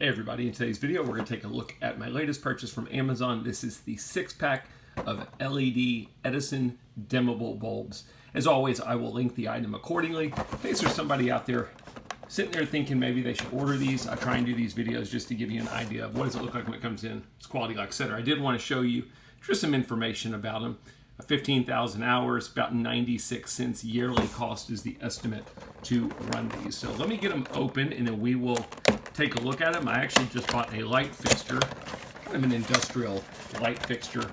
Hey everybody, in today's video we're going to take a look at my latest purchase from Amazon. This is the 6-pack of LED Edison dimmable bulbs. As always, I will link the item accordingly. In case there's somebody out there sitting there thinking maybe they should order these, I try and do these videos just to give you an idea of what does it look like when it comes in, its quality, etc. I did want to show you just some information about them. 15,000 hours, about 96 cents yearly cost is the estimate to run these. So let me get them open and then we will take a look at them. I actually just bought a light fixture, kind of an industrial light fixture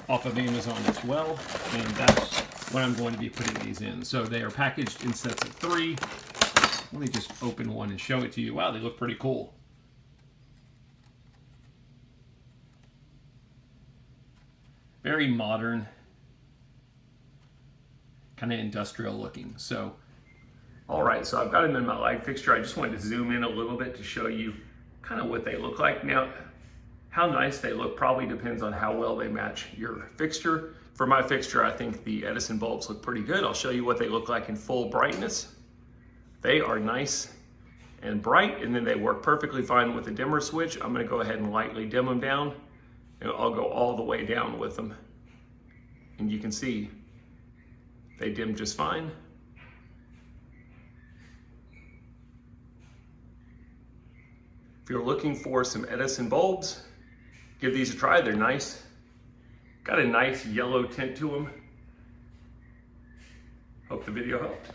off of Amazon as well. And that's what I'm going to be putting these in. So they are packaged in sets of 3. Let me just open one and show it to you. Wow, they look pretty cool. Very modern, kind of industrial looking. So, all right, so I've got them in my light fixture. I just wanted to zoom in a little bit to show you kind of what they look like. Now, how nice they look probably depends on how well they match your fixture. For my fixture, I think the Edison bulbs look pretty good. I'll show you what they look like in full brightness. They are nice and bright, and then they work perfectly fine with the dimmer switch. I'm gonna go ahead and lightly dim them down, and I'll go all the way down with them. And you can see they dim just fine. If you're looking for some Edison bulbs, give these a try. They're nice. Got a nice yellow tint to them. Hope the video helped.